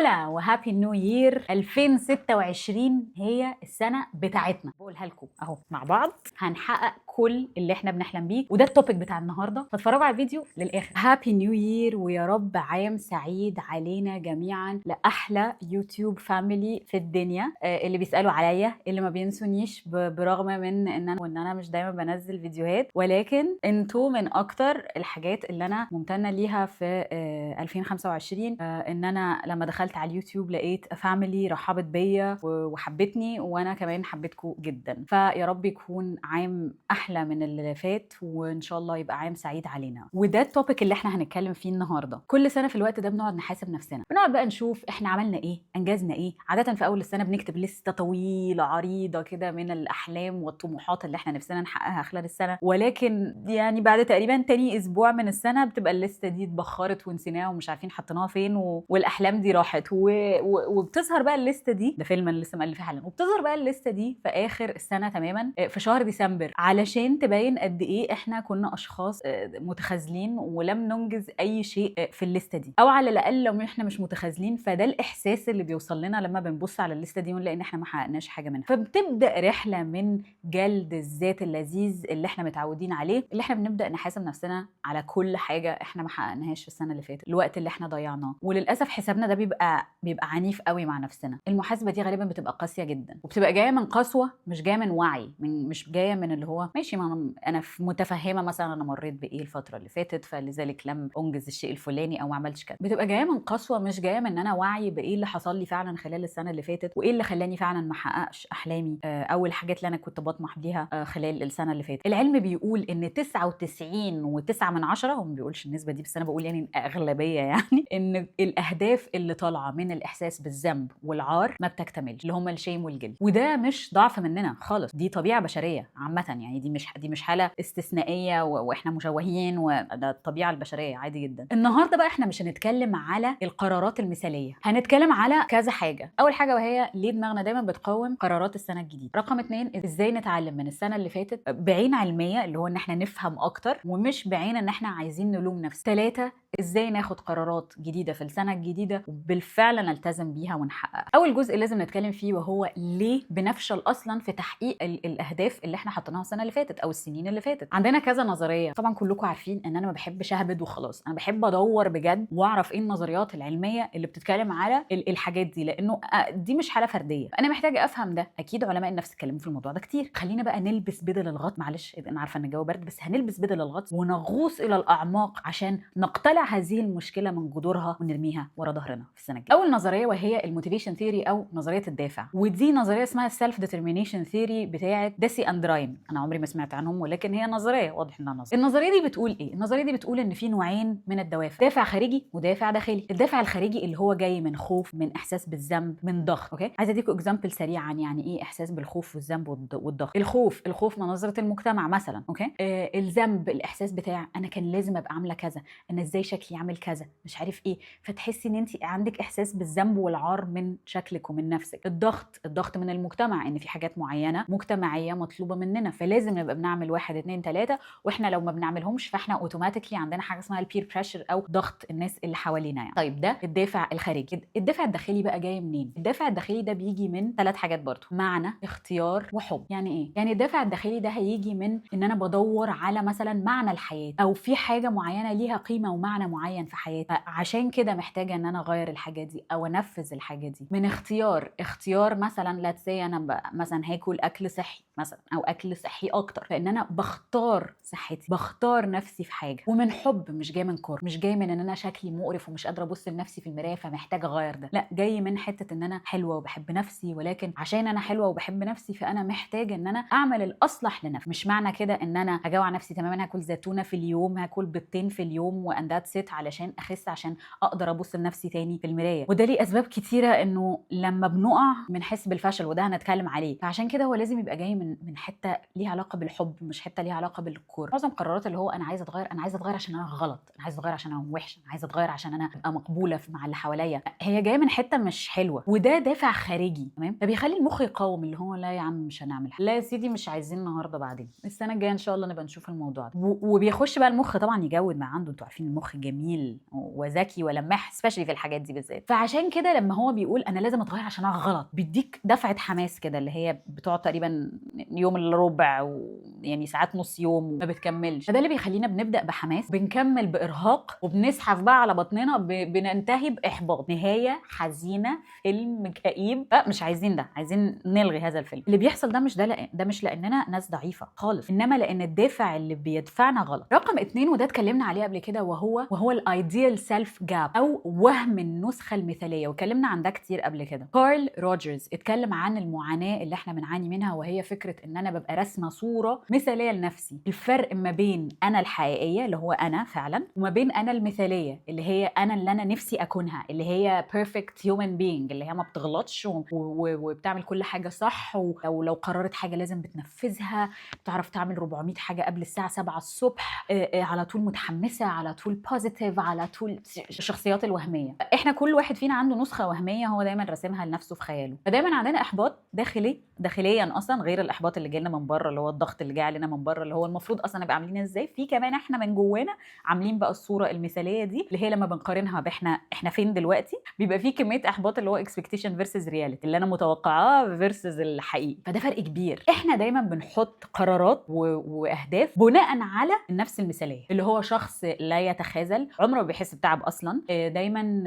هولا وهابي نيو يير 2026 هي السنة بتاعتنا. بقولها لكم اهو مع بعض هنحقق كل اللي احنا بنحلم بيه، وده التوبيك بتاع النهارده، فاتفرجوا على الفيديو للاخر. هابي نيو يير ويا رب عام سعيد علينا جميعا، لاحلى يوتيوب فاميلي في الدنيا. اللي بيسالوا عليا، اللي ما بينسونيش برغم من ان انا مش دايما بنزل فيديوهات، ولكن انتوا من اكتر الحاجات اللي انا ممتنه ليها في 2025. ان انا لما دخلت على اليوتيوب لقيت فاميلي رحبت بيا وحبتني، وانا كمان حبيتكم جدا. فيا رب يكون عام احلى من اللي فات، وان شاء الله يبقى عام سعيد علينا. وده التوبيك اللي احنا هنتكلم فيه النهارده. كل سنه في الوقت ده بنقعد نحاسب نفسنا، بنقعد بقى نشوف احنا عملنا ايه، انجزنا ايه. عاده في اول السنه بنكتب لسته طويله عريضه كده من الاحلام والطموحات اللي احنا نفسنا نحققها خلال السنه، ولكن يعني بعد تقريبا تاني اسبوع من السنه بتبقى الليسته دي اتبخرت ونسيناها ومش عارفين حطيناها فين، والاحلام دي راحت وبتظهر بقى الليسته دي، ده فيلم انا لسه مألفاه حالا، وبتظهر بقى الليسته دي في اخر السنه تماما في شهر ديسمبر، علشان تبين قد ايه احنا كنا اشخاص متخاذلين ولم ننجز اي شيء في الليسته دي، او على الاقل لو احنا مش متخاذلين فده الاحساس اللي بيوصل لنا لما بنبص على الليسته دي ونلاقي ان احنا ما حققناش حاجه منها. فبتبدا رحله من جلد الذات اللذيذ اللي احنا متعودين عليه، اللي احنا بنبدا نحاسب نفسنا على كل حاجه احنا ما حققناهاش في السنه اللي فاتت، الوقت اللي احنا ضيعناه. وللاسف حسابنا ده بيبقى عنيف قوي مع نفسنا. المحاسبه دي غالبا بتبقى قاسيه جدا، وبتبقى جايه من قسوه، مش جايه من وعي، مش جايه من اللي هو ماشي، ما انا متفهمه مثلا انا مريت بايه الفتره اللي فاتت فلذلك لم انجز الشيء الفلاني او ما عملتش كده. بتبقى جايه من قسوه، مش جايه من ان انا وعي بايه اللي حصل لي فعلا خلال السنه اللي فاتت، وايه اللي خلاني فعلا ما احققش احلامي او الحاجات اللي انا كنت بطمح ليها خلال السنه اللي فاتت. العلم بيقول ان 99.9، هو ما بيقولش النسبه دي بس انا بقول يعني اغلبيه يعني ان الاهداف اللي طالعه من الاحساس بالذنب والعار ما بتكتملش، اللي هم الشيم والجلد. وده مش ضعف مننا خالص، دي طبيعه بشريه عامه، يعني دي مش حاله استثنائيه واحنا مشوهين، وده الطبيعه البشريه عادي جدا. النهارده بقى احنا مش هنتكلم على القرارات المثاليه، هنتكلم على كذا حاجه. اول حاجه وهي ليه دماغنا دايما بتقاوم قرارات السنه الجديده. رقم 2 ازاي نتعلم من السنه اللي فاتت بعين علميه، اللي هو ان احنا نفهم اكتر ومش بعين ان احنا عايزين نلوم نفسنا. 3 ازاي ناخد قرارات جديده في السنه الجديده وبالفعل نلتزم بيها ونحققها. اول جزء لازم نتكلم فيه وهو ليه بنفشل اصلا في تحقيق الاهداف اللي احنا حطيناها السنه اللي فاتت او السنين اللي فاتت. عندنا كذا نظريه، طبعا كلكم عارفين ان انا ما بحبش اهبد وخلاص، انا بحب ادور بجد واعرف ايه النظريات العلميه اللي بتتكلم على الحاجات دي، لانه دي مش حاله فرديه، انا محتاجه افهم ده. اكيد علماء النفس اتكلموا في الموضوع ده كتير. خلينا بقى نلبس بدل الغطس، معلش انا عارفه ان الجو برد، بس هنلبس بدل الغطس ونغوص الى الاعماق عشان نقتلع هذه المشكله من جذورها ونرميها ورا ظهرنا في السنه الجايه. اول نظريه وهي الموتيفيشن ثيوري او نظريه الدافع، ودي نظريه اسمها السيلف ديترمينيشن ثيوري بتاعه ديسي اندراين. انا عمري ما سمعت عنهم، ولكن هي نظريه، واضح انها نظريه. النظريه دي بتقول ايه؟ النظريه دي بتقول ان في نوعين من الدوافع، دافع خارجي ودافع داخلي. الدافع الخارجي اللي هو جاي من خوف، من احساس بالذنب، من ضغط. اوكي، عايزه اديكم اكزامبل سريعا يعني ايه احساس بالخوف والذنب والضغط. الخوف من نظره المجتمع مثلا. اوكي، الذنب الاحساس بتاع انا كان لازم ابقى عامله كذا، انا ازاي شكلي عامل كذا، مش عارف ايه، فتحسي ان انت عندك احساس بالذنب والعار من شكلك ومن نفسك. الضغط من المجتمع، ان في حاجات معينه مجتمعيه مطلوبه مننا فلازم نبقى بنعمل 1 2 3، واحنا لو ما بنعملهمش فاحنا اوتوماتيكلي عندنا حاجه اسمها البير بريشر او ضغط الناس اللي حوالينا يعني. طيب ده الدافع الخارجي. الدافع الداخلي بقى جاي منين؟ الدافع الداخلي ده بيجي من 3 حاجات برضو: معنى، اختيار، وحب. يعني ايه؟ يعني الدافع الداخلي ده هيجي من ان انا بدور على مثلا معنى الحياه، او في حاجه معينه ليها قيمه ومعنى معين في حياتي، عشان كده محتاجه ان انا اغير الحاجه دي او انفذ الحاجه دي. من اختيار مثلا لاتس سي انا مثلا هاكل اكل صحي مثلا، او اكل صحي اكتر، فان انا بختار صحتي، بختار نفسي في حاجه. ومن حب، مش جاي من كره، مش جاي من ان انا شكلي مقرف ومش قادره ابص لنفسي في المرايه فمحتاجه اغير ده، لا، جاي من حته ان انا حلوه وبحب نفسي، ولكن عشان انا حلوه وبحب نفسي فانا محتاجه ان انا اعمل الاصلح لنفسي. مش معنى كده ان انا هجوع نفسي تماما، هاكل زيتونه في اليوم، هاكل بيضتين في اليوم واند ذات ست علشان اخس، عشان اقدر ابص لنفسي تاني في المرايه. وده ليه اسباب كتيره، انه لما بنقع بنحس بالفشل، وده هنتكلم عليه. فعشان كده هو لازم يبقى جاي من من حته ليها علاقه بالحب، مش حته ليها علاقه بالكوره. معظم قرارات اللي هو انا عايزه اتغير، انا عايزه اتغير عشان انا غلط، انا عايزه اتغير عشان انا وحش، انا عايزه اتغير عشان انا ابقى مقبوله مع اللي حواليا، هي جايه من حته مش حلوه، وده دافع خارجي تمام. فبيخلي المخ يقاوم، اللي هو لا يا عم مش هنعمل حاجة. لا يا سيدي مش عايزين النهارده، بعدين السنه الجايه ان شاء الله نبقى نشوف الموضوع ده. وبيخش بقى المخ طبعا يجود ما عنده. انتوا عارفين المخ جميل وذكي ولماح سبيشالي في الحاجات دي بالذات. فعشان كده لما هو بيقول انا لازم اتغير عشان انا غلط، بيديك دفعه حماس كده اللي هي بتقعد تقريبا يوم الا ربع، ويعني ساعات نص يوم وما بتكملش. فده اللي بيخلينا بنبدا بحماس، بنكمل بارهاق، وبنزحف بقى على بطننا، بننتهي باحباط، نهايه حزينه، فيلم كئيب. مش عايزين ده، عايزين نلغي هذا الفيلم. اللي بيحصل ده مش لاننا ناس ضعيفه خالص، انما لان الدافع اللي بيدفعنا غلط. رقم 2 وده اتكلمنا عليه قبل كده، وهو الايديال سيلف جاب، او وهم النسخه المثاليه، واتكلمنا عن ده كتير قبل كده. كارل روجرز اتكلم عن المعاناه اللي احنا بنعاني منها، وهي فكره ان انا ببقى راسمه صوره مثاليه لنفسي. الفرق ما بين انا الحقيقيه اللي هو انا فعلا، وما بين انا المثاليه اللي هي انا اللي انا نفسي اكونها، اللي هي perfect human being، اللي هي ما بتغلطش وبتعمل كل حاجه صح، ولو قررت حاجه لازم بتنفذها، بتعرف تعمل 400 حاجه قبل الساعه 7 الصبح، على طول متحمسه، على طول بوزيتيف، على طول الشخصيات الوهميه. احنا كل واحد فينا عنده نسخه وهميه هو دايما راسمها لنفسه في خياله. فدايما عندنا احباط داخليا اصلا، غير الاحباط اللي جاي لنا من بره، اللي هو الضغط اللي جاي علينا من بره، اللي هو المفروض اصلا نبقى عاملين ازاي. في كمان احنا من جوانا عاملين بقى الصوره المثاليه دي، اللي هي لما بنقارنها باحنا فين دلوقتي، بيبقى في كميه احباط، اللي هو اكسبكتيشن فيرسز رياليتي، اللي انا متوقعاه فيرسز الحقيقي. فده فرق كبير. احنا دايما بنحط قرارات واهداف بناء على النفس المثاليه، اللي هو شخص لا يتخاذل، عمره ما بيحس بتعب اصلا، دايما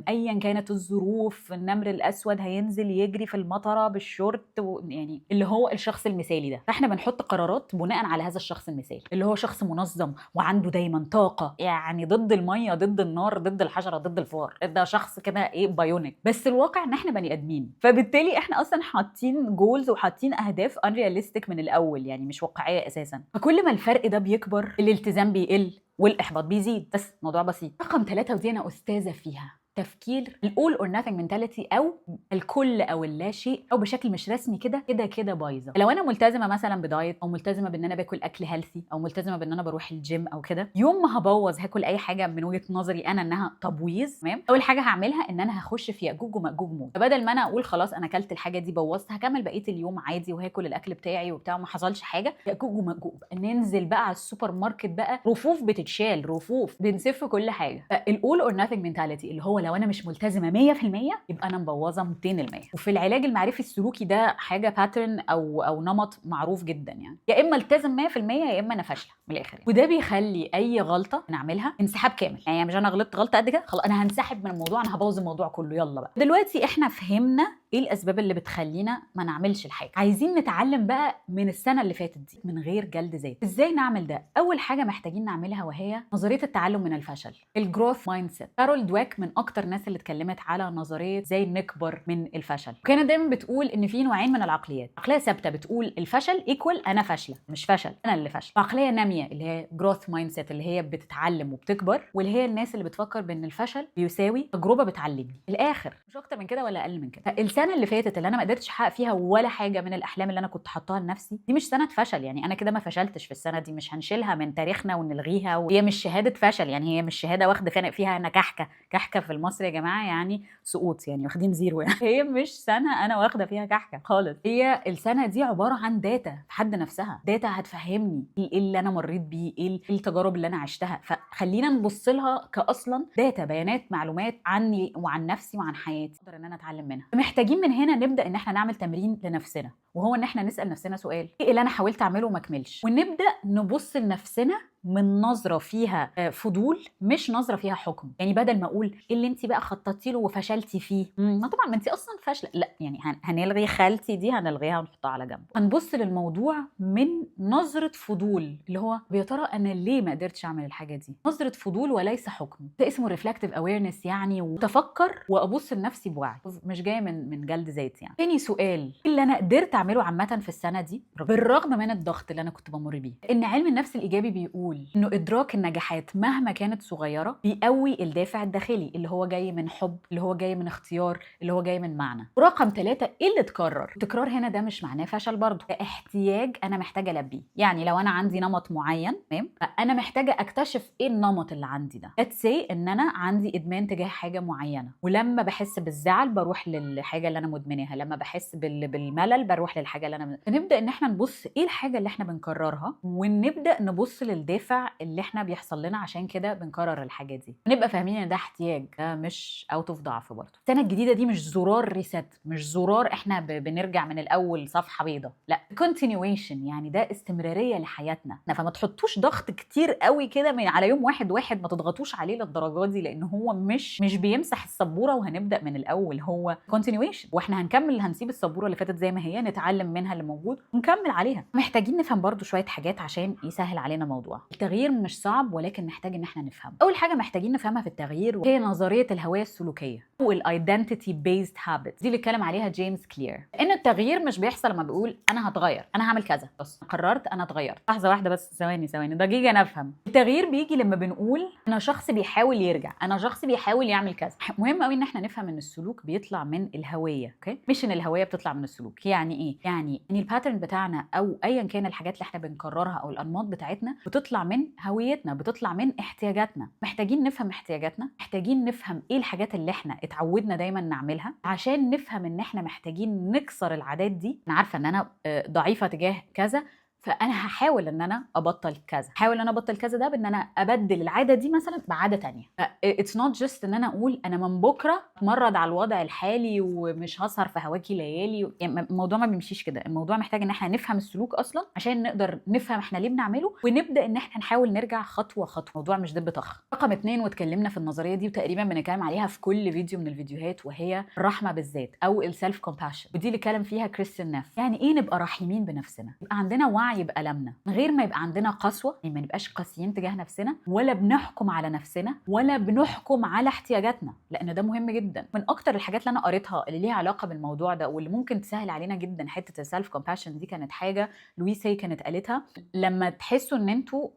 ايا كانت الظروف، النمر الاسود هينزل يجري في المطره بالشورت، يعني اللي هو الشخص المثالي ده. فاحنا بنحط قرارات بناء على هذا الشخص المثالي، اللي هو شخص منظم وعنده دايما طاقه، يعني ضد الميه، ضد النار، ضد الحشره، ضد الفار. ده شخص كده ايه، بايونيك. بس الواقع ان احنا بني ادمين، فبالتالي احنا اصلا حاطين جولز وحاطين اهداف unrealistic من الاول، يعني مش واقعيه اساسا. فكل ما الفرق ده بيكبر، الالتزام بيقل والاحباط بيزيد. بس موضوع بسيط. رقم 3 ودي انا استاذه فيها، تفكير الاول اور ناثينج منتاليتي، او الكل او اللا شيء، او بشكل مش رسمي كده بايظه. لو انا ملتزمه مثلا بدايت، او ملتزمه بان انا باكل اكل هيلثي، او ملتزمه بان انا بروح الجيم او كده، يوم ما هبوظ هاكل اي حاجه من وجهه نظري انا انها تبويظ، تمام، اول حاجه هعملها ان انا هخش في ياجوج وماجوج مود. فبدل ما انا اقول خلاص انا اكلت الحاجه دي بوظت، هكمل بقيه اليوم عادي وهاكل الاكل بتاعي وبتاع، ما حصلش حاجه. ياجوج وماجوج، ننزل بقى على السوبر ماركت بقى، رفوف بتتشال، رفوف بنسف كل حاجه. الاول اور ناثينج منتاليتي، اللي هو لو انا مش ملتزمه 100% يبقى انا مبوظه 200%. وفي العلاج المعرفي السلوكي ده حاجه باترن او نمط معروف جدا، يعني يا اما التزم 100% يا اما انا فاشله من الاخر يعني. وده بيخلي اي غلطه نعملها انسحاب كامل، يعني مش انا غلطت غلطه قد كده خلاص انا هنسحب من الموضوع، انا هبوظ الموضوع كله، يلا بقى. دلوقتي احنا فهمنا ايه الاسباب اللي بتخلينا ما نعملش الحاجه. عايزين نتعلم بقى من السنه اللي فاتت دي من غير جلد ذات. ازاي نعمل ده؟ اول حاجه محتاجين نعملها وهي نظريه التعلم من الفشل، الجروث مايند سيت. كارول دويك من اكتر الناس اللي اتكلمت على نظريه ازاي نكبر من الفشل. وكانت دايما بتقول ان في نوعين من العقليات، عقليه ثابته بتقول الفشل ايكوال انا فاشله، مش فشل انا اللي فاشله، وعقليه ناميه اللي هي جروث مايند سيت اللي هي بتتعلم وبتكبر، واللي هي الناس اللي بتفكر بان الفشل بيساوي تجربه بتعلمني الاخر، مش اكتر من كده ولا اقل من كده. السنه اللي فاتت اللي انا ما قدرتش احقق فيها ولا حاجه من الاحلام اللي انا كنت حاطاها لنفسي، دي مش سنه فشل، يعني انا كده ما فشلتش في السنه دي، مش هنشيلها من تاريخنا ونلغيها، وهي مش شهاده فشل، يعني هي مش شهاده واخده فيها انا كحكه في المصري يا جماعه، يعني سقوط، يعني واخدين زيرو يعني. هي مش سنه انا واخده فيها كحكه خالص، هي السنه دي عباره عن داتا في حد نفسها، داتا هتفهمني ايه اللي انا مريت بيه، ايه التجارب اللي انا عشتها. فخلينا نبص لها كاصلا داتا، بيانات، معلومات عني وعن نفسي وعن حياتي اقدر ان انا اتعلم منها. محتاجين من هنا نبدا ان احنا نعمل تمرين لنفسنا، وهو ان احنا نسال نفسنا سؤال، ايه اللي انا حاولت اعمله وما كملش، ونبدا نبص لنفسنا من نظره فيها فضول، مش نظره فيها حكم. يعني بدل ما اقول ايه اللي انت بقى خططتي له وفشلتي فيه، ما طبعا ما انت اصلا فاشله، لا يعني هنلغي خالتي دي، هنلغيها ونحطها على جنب. هنبص للموضوع من نظره فضول، اللي هو يا ترى انا ليه ما قدرتش اعمل الحاجه دي، نظره فضول وليس حكم. ده اسمه ريفلكتيف اويرنس، يعني وتفكر وابص لنفسي بوعي، مش جايه من جلد ذات. يعني تاني سؤال، ايه اللي انا قدرت اعمله عامه في السنه دي بالرغم من الضغط اللي انا كنت بمر بيه. ان علم النفس الايجابي بيقول بيقول انه ادراك النجاحات مهما كانت صغيره بيقوي الدافع الداخلي اللي هو جاي من حب، اللي هو جاي من اختيار، اللي هو جاي من معنى. ورقم 3، ايه اللي اتكرر؟ التكرار هنا ده مش معناه فشل برضه، ده احتياج انا محتاجه البيه. يعني لو انا عندي نمط معين، تمام، فانا محتاجه اكتشف ايه النمط اللي عندي ده. let's say ان انا عندي ادمان تجاه حاجه معينه، ولما بحس بالزعل بروح للحاجه اللي انا مدمناها، لما بحس بالملل بروح للحاجه اللي انا فنبدا ان احنا نبص ايه الحاجه اللي احنا بنكررها، ونبدا نبص للدافع اللي احنا بيحصل لنا عشان كده بنكرر الحاجه دي، ونبقى فاهمين ان ده احتياج، ده مش اوت اوف ضعف برضه. السنه الجديده دي مش زرار ريست، مش زرار احنا بنرجع من الاول صفحه بيضاء، لا continuation، يعني ده استمراريه لحياتنا. فما تحطوش ضغط كتير قوي كده من على يوم واحد، ما تضغطوش عليه للدرجه دي، لان هو مش بيمسح السبوره وهنبدا من الاول، هو continuation، واحنا هنكمل، هنسيب السبوره اللي فاتت زي ما هي، نتعلم منها اللي موجود ونكمل عليها. محتاجين نفهم برضو شويه حاجات عشان يسهل علينا الموضوع. التغيير مش صعب، ولكن محتاج ان احنا نفهم. اول حاجه محتاجين نفهمها في التغيير هي نظريه الهويه السلوكيه او الايدنتيتي بيزد هابتس، دي اللي اتكلم عليها جيمس كلير. ان التغيير مش بيحصل لما بقول انا هتغير، انا هعمل كذا، بس قررت انا اتغيرت. لحظه واحده بس، ثواني دقيقه نفهم. التغيير بيجي لما بنقول انا شخص بيحاول يرجع، انا شخص بيحاول يعمل كذا. مهم قوي ان احنا نفهم ان السلوك بيطلع من الهويه، اوكي، مش ان الهويه بتطلع من السلوك. يعني ايه؟ يعني ان الباترن بتاعنا او ايا كان الحاجات اللي احنا بنكررها او الانماط بتاعتنا بتطلع من هويتنا، بتطلع من احتياجاتنا. محتاجين نفهم احتياجاتنا، محتاجين نفهم ايه الحاجات اللي احنا اتعودنا دايما نعملها، عشان نفهم ان احنا محتاجين نكسر العادات دي. انا عارفه ان انا ضعيفه تجاه كذا، فانا هحاول ان انا ابطل كذا، هحاول ان انا ابطل كذا، ده بان انا ابدل العاده دي مثلا بعاده تانية. اتس نوت جاست ان انا اقول انا من بكره اتمرد على الوضع الحالي ومش هسهر في هواكي ليالي. يعني الموضوع ما بيمشيش كده. الموضوع محتاج ان احنا نفهم السلوك اصلا عشان نقدر نفهم احنا ليه بنعمله، ونبدا ان احنا نحاول نرجع خطوه خطوه. الموضوع مش دب طخ. رقم 2، واتكلمنا في النظريه دي وتقريبا بنتكلم عليها في كل فيديو من الفيديوهات، وهي الرحمه بالذات او السيلف كومباشن، ودي اللي اتكلم فيها كريستيان نيف. يعني ايه نبقى رحيمين بنفسنا؟ يبقى عندنا وعي بألمنا من غير ما يبقى عندنا قسوه، يعني ما نبقاش قاسيين تجاه نفسنا، ولا بنحكم على نفسنا، ولا بنحكم على احتياجاتنا، لان ده مهم جدا. من اكتر الحاجات اللي انا قريتها اللي ليها علاقه بالموضوع ده واللي ممكن تسهل علينا جدا حته السيلف كومباشن دي، كانت حاجه لويس هي كانت قالتها: لما تحسوا ان انتوا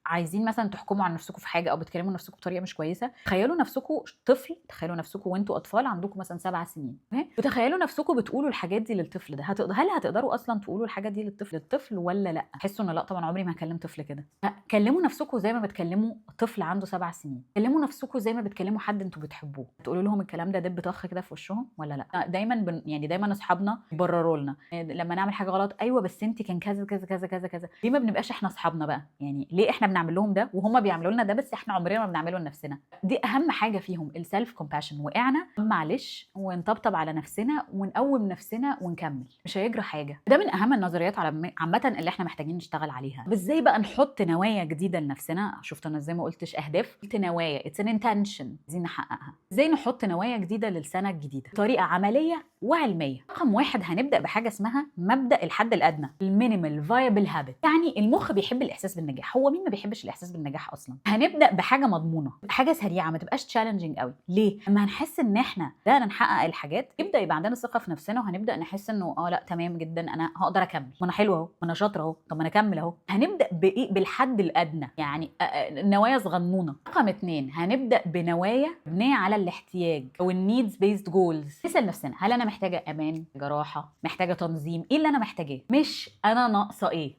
عايزين مثلا تحكموا على نفسكم في حاجه او بتكلموا نفسكم بطريقه مش كويسه، تخيلوا نفسكم طفل، تخيلوا نفسكم وانتوا اطفال عندكم مثلا 7 سنين، وتخيلوا نفسكم بتقولوا الحاجات دي للطفل ده. هل هتقدروا اصلا تقولوا الحاجات دي للطفل ولا لا؟ تحسوا ان لا طبعا عمري ما هكلم طفل كده. كلموا نفسكم زي ما بتكلموا طفل عنده 7 سنين، كلموا نفسكم زي ما بتكلموا حد انتوا بتحبوه. تقولوا لهم الكلام ده دب طخ كده في وشهم ولا لا؟ دايما يعني دايما اصحابنا يبرروا لنا لما نعمل حاجه غلط: ايوه بس انت كان كذا كذا كذا كذا كذا. ليه ما بنبقاش احنا اصحابنا بقى؟ يعني ليه احنا بنعمل لهم ده وهم بيعملوا لنا ده، بس احنا عمرنا ما بنعمله لنفسنا؟ دي اهم حاجه فيهم، السيلف كومباشن. وقعنا معلش ونطبطب على نفسنا ونقوم نفسنا ونكمل، مش هيجرى حاجه. ده من اهم النظريات عامه اللي احنا محتاجين نشتغل عليها. ازاي بقى نحط نوايا جديده لنفسنا؟ شفت انا ازاي ما قلتش اهداف، قلت نوايا، اتس ان انتنشن عايزين نحققها. ازاي نحط نوايا جديده للسنه الجديده بطريقه عمليه وعلميه؟ رقم 1 هنبدا بحاجه اسمها مبدا الحد الادنى، المينيمال فايبل هابت. يعني المخ بيحب الاحساس بالنجاح، هو مين ما بيحبش الاحساس بالنجاح اصلا؟ هنبدا بحاجه مضمونه، حاجه سريعه، ما تبقاش تشالنجينج قوي. ليه؟ لما هنحس ان احنا بدانا نحقق الحاجات، يبدا يبقى عندنا ثقه في نفسنا، وهنبدا نحس انه لا تمام جدا، انا هقدر اكمل، ما انا حلوه اهو، ما انا شاطره اهو، طب ما انا اكمل اهو. هنبدا بايه؟ بالحد الادنى، يعني نوايا صغنونه. رقم 2 هنبدا بنوايا مبنيه على الاحتياج او النيدز بيزد جولز. نسال نفسنا: هل انا محتاجه امان، راحه، محتاجه تنظيم؟ ايه اللي انا محتاجاه؟ مش انا ناقصه ايه.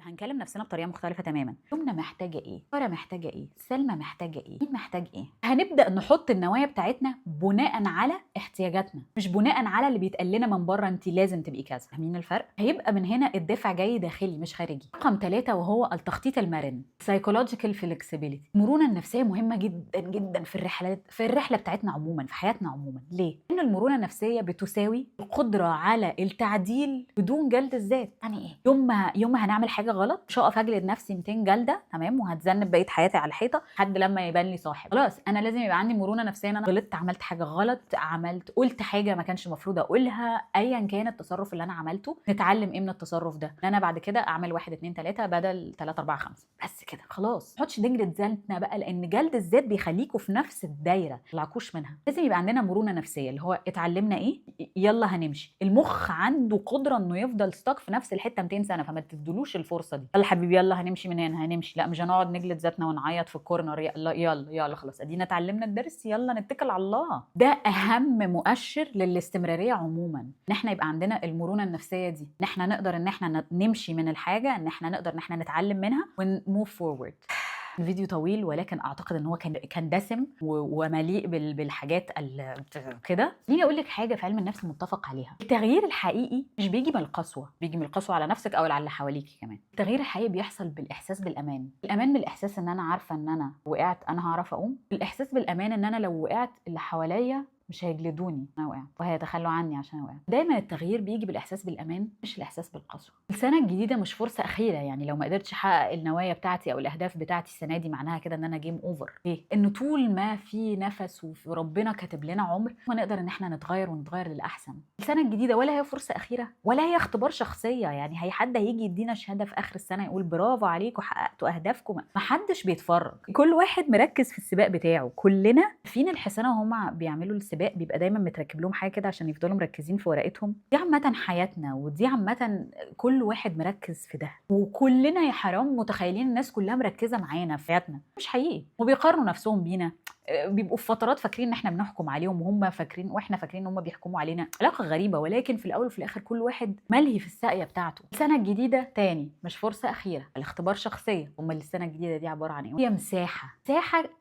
هنكلم نفسنا بطريقه مختلفه تماما. يمنى محتاجه ايه؟ ساره محتاجه ايه؟ سلمى محتاجه ايه؟ مين محتاج ايه؟ هنبدا نحط النوايا بتاعتنا بناء على احتياجاتنا، مش بناء على اللي بيتقال لنا من بره انت لازم تبقي كذا. فاهمين الفرق؟ هيبقى من هنا الدافع جاي داخلي مش خارجي. رقم 3 وهو التخطيط المرن، psychological flexibility. المرونه النفسيه مهمه جدا جدا في الرحله بتاعتنا عموما، في حياتنا عموما. ليه؟ لان المرونه النفسيه بتساوي القدره على التعديل بدون جلد الذات. يعني ايه؟ يوم ما هنعمل حاجه غلط مش هقف اجلد نفسي 200 جلده، تمام، وهتذنب بقيه حياتي على الحيطه لحد لما يبان لي صاحب. خلاص انا لازم يبقى عندي مرونه نفسيه. انا غلطت، عملت حاجه غلط، قلت حاجه ما كانش المفروض اقولها، ايا كان التصرف اللي انا عملته، نتعلم ايه من التصرف ده؟ ان انا بعد كده اعمل 1 2 3 بدل 3 4 5. بس كده خلاص. ما تحطش نجلد ذاتنا بقى، لان جلد الذات بيخليكوا في نفس الدايره، ما تطلعوش منها. لازم يبقى عندنا مرونه نفسيه، اللي هو اتعلمنا ايه، يلا هنمشي. المخ عنده قدره انه يفضل ستاك في نفس الحته 200 سنه، فما تدلوش الفرصه. الفرصه دي. يلا حبيبي يلا هنمشي من هنا، هنمشي، لا مش هنقعد نجلد ذاتنا ونعيط في الكورنر. يلا يلا يلا خلاص ادينا اتعلمنا الدرس، يلا نتكل على الله. ده اهم مؤشر للاستمراريه عموما، ان احنا يبقى عندنا المرونه النفسيه دي، ان احنا نقدر ان احنا نمشي من الحاجه، ان احنا نقدر ان احنا نتعلم منها ونموف فورورد. الفيديو طويل ولكن اعتقد ان هو كان دسم ومليء بالحاجات كده. خليني اقول لك حاجه في علم النفس متفق عليها: التغيير الحقيقي مش بيجي من القسوه، بيجي من القسوه على نفسك او على اللي حواليكي كمان. التغيير الحقيقي بيحصل بالاحساس بالامان. الامان من الاحساس ان انا عارفه ان انا وقعت انا هعرف اقوم. الاحساس بالامان ان انا لو وقعت اللي حواليا مش هيجلدوني انا وقعت وهيتخلوا عني عشان وقعت. دايما التغيير بيجي بالاحساس بالامان مش الاحساس بالقسوه. السنه الجديده مش فرصه اخيره، يعني لو ما قدرتش احقق النوايا بتاعتي او الاهداف بتاعتي السنه دي معناها كده ان انا جيم اوفر. ليه؟ ان طول ما في نفس وربنا كاتب لنا عمر ونقدر ان احنا نتغير ونتغير للاحسن. السنه الجديده ولا هي فرصه اخيره ولا هي اختبار شخصيه، يعني هي حد هيجي يدينا شهاده في اخر السنه يقول برافو عليكم حققتوا اهدافكم. ما حدش بيتفرج، كل واحد مركز في السباق بتاعه. كلنا فين الحصانه وهم بيعملوا السباق بيبقى دايما متركب لهم حاجه كده عشان يفضلوا مركزين في ورقتهم. دي عامه حياتنا، ودي عامه كل واحد مركز في ده، وكلنا يا حرام متخيلين الناس كلها مركزه معانا في حياتنا. مش حقيقي، وبيقارنوا نفسهم بينا، بيبقوا في فترات فاكرين ان احنا بنحكم عليهم وهم فاكرين واحنا فاكرين ان هم بيحكموا علينا. علاقه غريبه، ولكن في الاول وفي الاخر كل واحد ملهي في الساقيه بتاعته. السنه الجديده تاني مش فرصه اخيره، الاختبار شخصيه. امال السنه الجديده دي عباره عن ايه؟ هي مساحه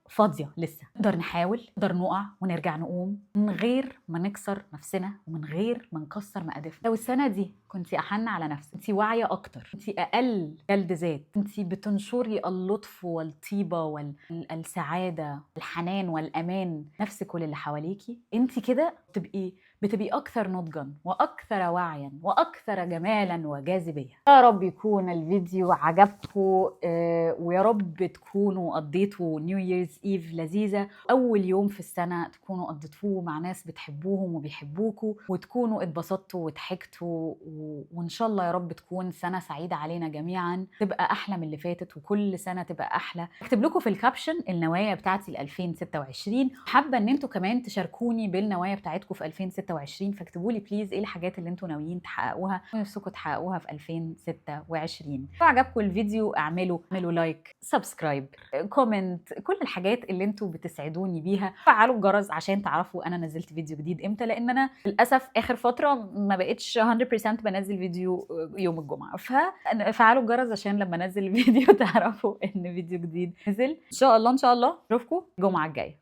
فاضيه لسه نقدر نحاول، نقدر نقع ونرجع نقوم من غير ما نكسر نفسنا ومن غير ما نكسر مقادفنا. لو السنه دي كنتي احن على نفسك، انتي واعيه اكتر، انتي اقل جلد ذات، انتي بتنشري اللطف والطيبه والسعاده والحنان والامان نفسك وللي حواليكي، انتي كده بتبقي اكثر نضجا واكثر وعيا واكثر جمالا وجاذبيه. يا رب يكون الفيديو عجبكم، ويا رب تكونوا قضيتوا نيو ييرز ايف لذيذه. اول يوم في السنه تكونوا قضيتوه مع ناس بتحبوهم وبيحبوكوا، وتكونوا اتبسطتوا وضحكتوا، وان شاء الله يا رب تكون سنه سعيده علينا جميعا، تبقى احلى من اللي فاتت وكل سنه تبقى احلى. اكتب لكم في الكابشن النوايا بتاعتي ل 2026. حابه ان انتوا كمان تشاركوني بالنوايا بتاعتكم في 2026، فاكتبوا لي بليز ايه الحاجات اللي انتوا ناويين تحققوها ونفسكم تحققوها في 2026. لو عجبكم الفيديو اعملوا لايك، سبسكرايب، كومنت، كل الحاجات اللي انتوا بتسعدوني بيها. فعلوا الجرس عشان تعرفوا انا نزلت فيديو جديد امتى، لان انا للاسف اخر فتره ما بقتش 100% بنزل فيديو يوم الجمعه. ففعلوا الجرس عشان لما انزل الفيديو تعرفوا ان فيديو جديد نزل. ان شاء الله اشوفكم الجمعه الجايه.